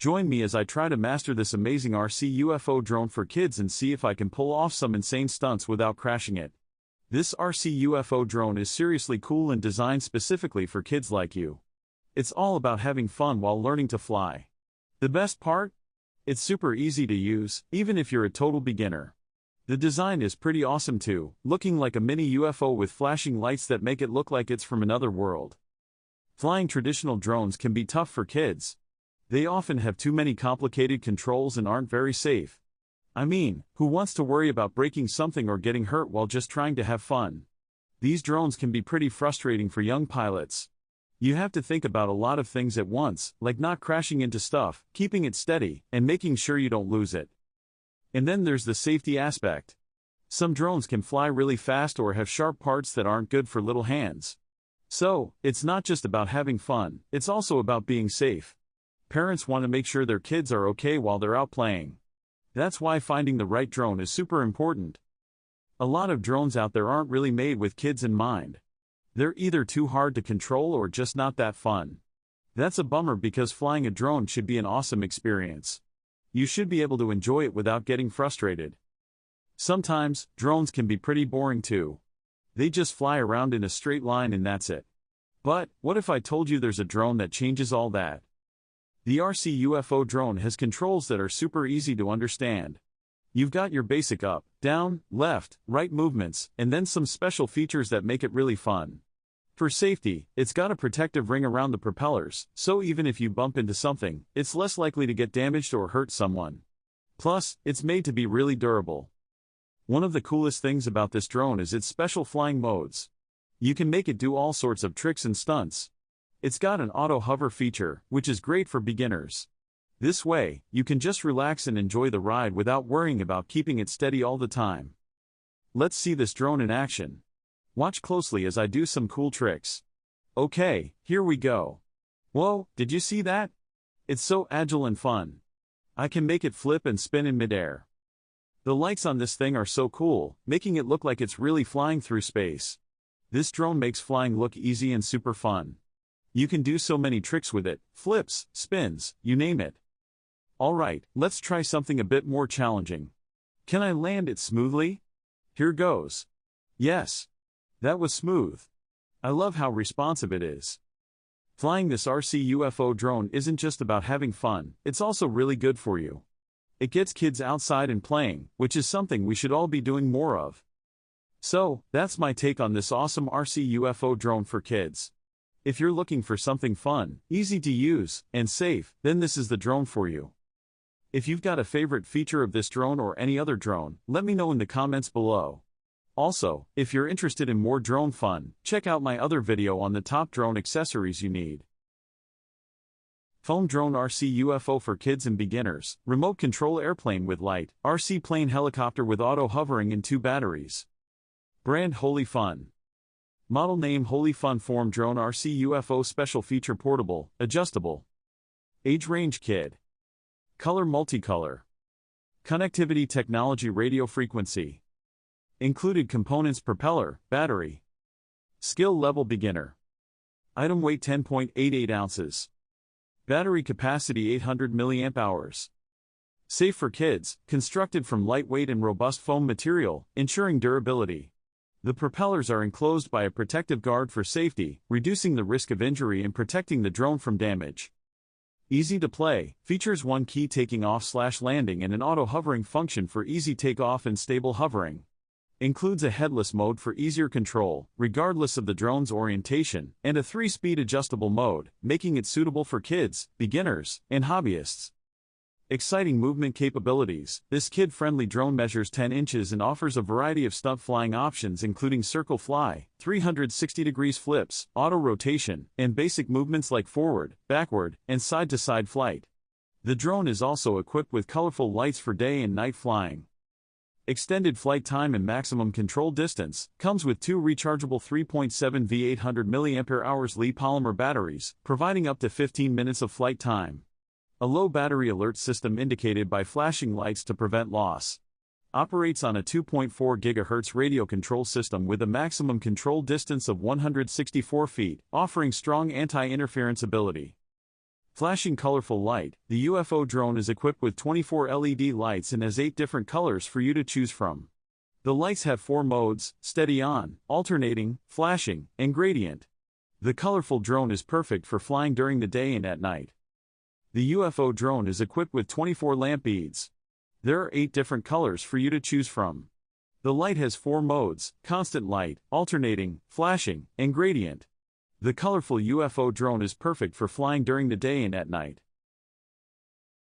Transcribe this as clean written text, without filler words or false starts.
Join me as I try to master this amazing RC UFO drone for kids and see if I can pull off some insane stunts without crashing it. This RC UFO drone is seriously cool and designed specifically for kids like you. It's all about having fun while learning to fly. The best part? It's super easy to use, even if you're a total beginner. The design is pretty awesome too, looking like a mini UFO with flashing lights that make it look like it's from another world. Flying traditional drones can be tough for kids. They often have too many complicated controls and aren't very safe. I mean, who wants to worry about breaking something or getting hurt while just trying to have fun? These drones can be pretty frustrating for young pilots. You have to think about a lot of things at once, like not crashing into stuff, keeping it steady, and making sure you don't lose it. And then there's the safety aspect. Some drones can fly really fast or have sharp parts that aren't good for little hands. So, it's not just about having fun, it's also about being safe. Parents want to make sure their kids are okay while they're out playing. That's why finding the right drone is super important. A lot of drones out there aren't really made with kids in mind. They're either too hard to control or just not that fun. That's a bummer because flying a drone should be an awesome experience. You should be able to enjoy it without getting frustrated. Sometimes, drones can be pretty boring too. They just fly around in a straight line and that's it. But, what if I told you there's a drone that changes all that? The RC UFO drone has controls that are super easy to understand. You've got your basic up, down, left, right movements, and then some special features that make it really fun. For safety, it's got a protective ring around the propellers, so even if you bump into something, it's less likely to get damaged or hurt someone. Plus, it's made to be really durable. One of the coolest things about this drone is its special flying modes. You can make it do all sorts of tricks and stunts. It's got an auto hover feature, which is great for beginners. This way, you can just relax and enjoy the ride without worrying about keeping it steady all the time. Let's see this drone in action. Watch closely as I do some cool tricks. Okay, here we go. Whoa, did you see that? It's so agile and fun. I can make it flip and spin in midair. The lights on this thing are so cool, making it look like it's really flying through space. This drone makes flying look easy and super fun. You can do so many tricks with it, flips, spins, you name it. Alright, let's try something a bit more challenging. Can I land it smoothly? Here goes. Yes. That was smooth. I love how responsive it is. Flying this RC UFO drone isn't just about having fun, it's also really good for you. It gets kids outside and playing, which is something we should all be doing more of. So, that's my take on this awesome RC UFO drone for kids. If you're looking for something fun, easy to use, and safe, then this is the drone for you. If you've got a favorite feature of this drone or any other drone, let me know in the comments below. Also, if you're interested in more drone fun, check out my other video on the top drone accessories you need. Foam drone RC UFO for kids and beginners, remote control airplane with light, RC plane helicopter with auto hovering and 2 batteries. Brand HOLYFUN. Model name HOLYFUN Foam drone RC UFO special feature portable, adjustable. Age range kid. Color multicolor. Connectivity technology radio frequency. Included components propeller, battery. Skill level beginner. Item weight 10.88 ounces. Battery capacity 800 mAh. Safe for kids, constructed from lightweight and robust foam material, ensuring durability. The propellers are enclosed by a protective guard for safety, reducing the risk of injury and protecting the drone from damage. Easy to play, features one key taking off/landing and an auto hovering function for easy takeoff and stable hovering. Includes a headless mode for easier control, regardless of the drone's orientation, and a 3-speed adjustable mode, making it suitable for kids, beginners, and hobbyists. Exciting movement capabilities, this kid-friendly drone measures 10 inches and offers a variety of stunt flying options including circle fly, 360 degrees flips, auto rotation, and basic movements like forward, backward, and side-to-side flight. The drone is also equipped with colorful lights for day and night flying. Extended flight time and maximum control distance, comes with 2 rechargeable 3.7 V 800 mAh Li polymer batteries, providing up to 15 minutes of flight time. A low battery alert system indicated by flashing lights to prevent loss. Operates on a 2.4 GHz radio control system with a maximum control distance of 164 feet, offering strong anti-interference ability. Flashing colorful light. The UFO drone is equipped with 24 LED lights and has 8 different colors for you to choose from. The lights have 4 modes: steady on, alternating, flashing, and gradient. The colorful drone is perfect for flying during the day and at night. The UFO drone is equipped with 24 lamp beads. There are 8 different colors for you to choose from. The light has 4 modes: constant light, alternating, flashing, and gradient. The colorful UFO drone is perfect for flying during the day and at night.